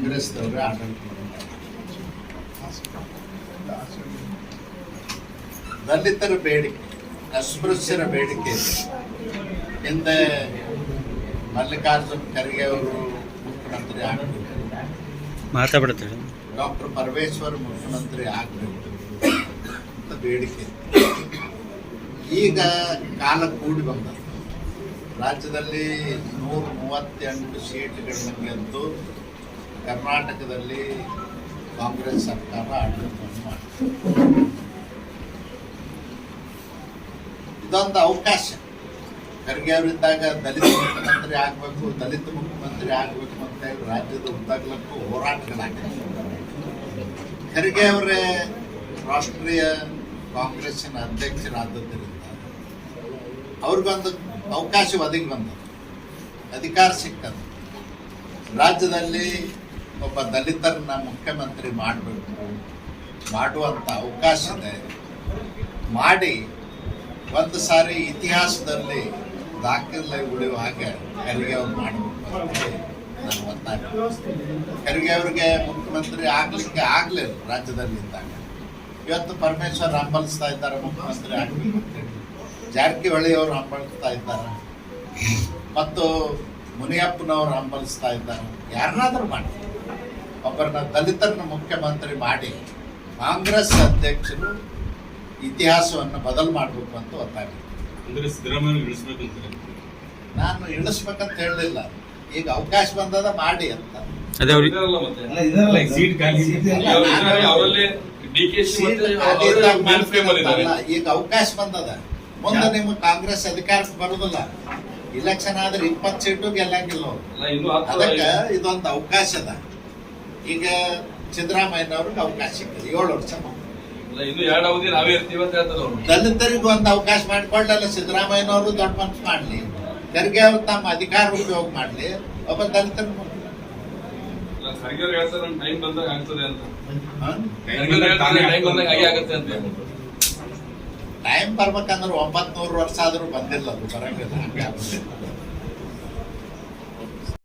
ಕಾಂಗ್ರೆಸ್ದವರೇ ಆಡಳಿತ ದಲಿತರ ಬೇಡಿಕೆ, ಅಸ್ಪೃಶ್ಯರ ಬೇಡಿಕೆ ಹಿಂದೆ ಮಲ್ಲಿಕಾರ್ಜುನ್ ಖರ್ಗೆ ಅವರು ಮುಖ್ಯಮಂತ್ರಿ ಆಗಬೇಕು, ಮಾತಾಡ್ತಾರೆ ಡಾಕ್ಟರ್ ಪರಮೇಶ್ವರ್ ಮುಖ್ಯಮಂತ್ರಿ ಆಗಬೇಕು ಅಂತ ಬೇಡಿಕೆ. ಈಗ ಕಾಲ ಕೂಡಿ ಬಂದ. ರಾಜ್ಯದಲ್ಲಿ 138 ಸೀಟ್ಗಳನ್ನು ಗೆದ್ದು ಕರ್ನಾಟಕದಲ್ಲಿ ಕಾಂಗ್ರೆಸ್ ಸರ್ಕಾರ ಆಡಳಿತವನ್ನು ಮಾಡಿದೆ. ಇದೊಂದು ಅವಕಾಶ. ಖರ್ಗೆ ಅವರಿದ್ದಾಗ ದಲಿತ ಮುಖ್ಯಮಂತ್ರಿ ಆಗಬೇಕು, ದಲಿತ ಮುಖ್ಯಮಂತ್ರಿ ಆಗಬೇಕು ಅಂತ ಹೇಳಿ ರಾಜ್ಯದ ಉದ್ದಾಗಲಕ್ಕೂ ಹೋರಾಟಗಳಾಗಿವೆ. ಖರ್ಗೆ ಅವರೇ ರಾಷ್ಟ್ರೀಯ ಕಾಂಗ್ರೆಸ್ಸಿನ ಅಧ್ಯಕ್ಷರಾದದ್ದರಿಂದ ಅವ್ರಿಗೊಂದು ಅವಕಾಶ ಒದಗಿ ಬಂದದ್ದು, ಅಧಿಕಾರ ಸಿಕ್ಕದು. ರಾಜ್ಯದಲ್ಲಿ ಒಬ್ಬ ದಲಿತರನ್ನ ಮುಖ್ಯಮಂತ್ರಿ ಮಾಡಬೇಕು, ಮಾಡುವಂಥ ಅವಕಾಶ ಇದೆ. ಮಾಡಿ ಒಂದು ಸಾರಿ ಇತಿಹಾಸದಲ್ಲಿ ದಾಖಲೆ ಉಳಿಯುವ ಹಾಗೆ ಖರ್ಗೆ ಅವ್ರು ಮಾಡಬೇಕು ಅಂತೇಳಿ ನಾನು ಒತ್ತಾಯ. ಖರ್ಗೆ ಅವ್ರಿಗೆ ಮುಖ್ಯಮಂತ್ರಿ ಆಗ್ಲಿಕ್ಕೆ ಆಗಲಿಲ್ಲ ರಾಜ್ಯದಲ್ಲಿ ಇದ್ದಾಗ. ಇವತ್ತು ಪರಮೇಶ್ವರ್ ಹಂಬಲಿಸ್ತಾ ಇದ್ದಾರೆ ಮುಖ್ಯಮಂತ್ರಿ ಆಗಬೇಕು ಅಂತೇಳಿ. ಜಾರಕಿಹೊಳಿ ಅವರು ಹಂಬಲಿಸ್ತಾ ಇದ್ದಾರೆ ಮತ್ತು ಮುನಿಯಪ್ಪನವರು ಹಂಬಲಿಸ್ತಾ ಇದ್ದಾರೆ. ಯಾರನ್ನಾದ್ರೂ ಮಾಡಿ ಒಬ್ಬರನ್ನ ದಲಿತರನ್ನ ಮುಖ್ಯಮಂತ್ರಿ ಮಾಡಿ ಕಾಂಗ್ರೆಸ್ ಅಧ್ಯಕ್ಷರು ಇತಿಹಾಸವನ್ನು ಬದಲು ಮಾಡಬೇಕು ಅಂತ ಒತ್ತಾಯ. ನಾನು ಇಳಿಸ್ಬೇಕಂತ ಹೇಳಲಿಲ್ಲ, ಈಗ ಅವಕಾಶ ಬಂದದ ಮಾಡಿ ಅಂತ. ಈಗ ಅವಕಾಶ ಬಂದದ, ಮುಂದೆ ನಿಮ್ಗೆ ಕಾಂಗ್ರೆಸ್ ಅಧಿಕಾರಕ್ಕೆ ಬರುದಿಲ್ಲ. ಇಲೆಕ್ಷನ್ ಆದ್ರೆ 20 ಸೀಟು ಗೆಲ್ಲಂಗಿಲ್ಲ. ಅದಕ್ಕೆ ಇದೊಂದು ಅವಕಾಶ ಅದ. ಈಗ ಸಿದ್ದರಾಮಯ್ಯನವ್ರಿಗೆ ಅವಕಾಶ ಸಿಕ್ಕಿದೆ 7 ವರ್ಷ. ದಲಿತರಿಗೆ ಒಂದು ಅವಕಾಶ ಮಾಡಿಕೊಳ್ಳಲ್ಲ. ಸಿದ್ದರಾಮಯ್ಯನವರು ದೊಡ್ಡ ಮನಸ್ಸು ಮಾಡ್ಲಿ, ಖರ್ಗೆ ಅವರು ತಮ್ಮ ಅಧಿಕಾರ ಉಪಯೋಗ ಮಾಡ್ಲಿ, ಒಬ್ಬ ದಲಿತರ ಟೈಮ್ ಬರ್ಬೇಕಂದ್ರೆ 900 ವರ್ಷ ಆದ್ರೂ ಬಂದಿಲ್ಲ, ಅದು ಬರಂಗಿಲ್ಲ.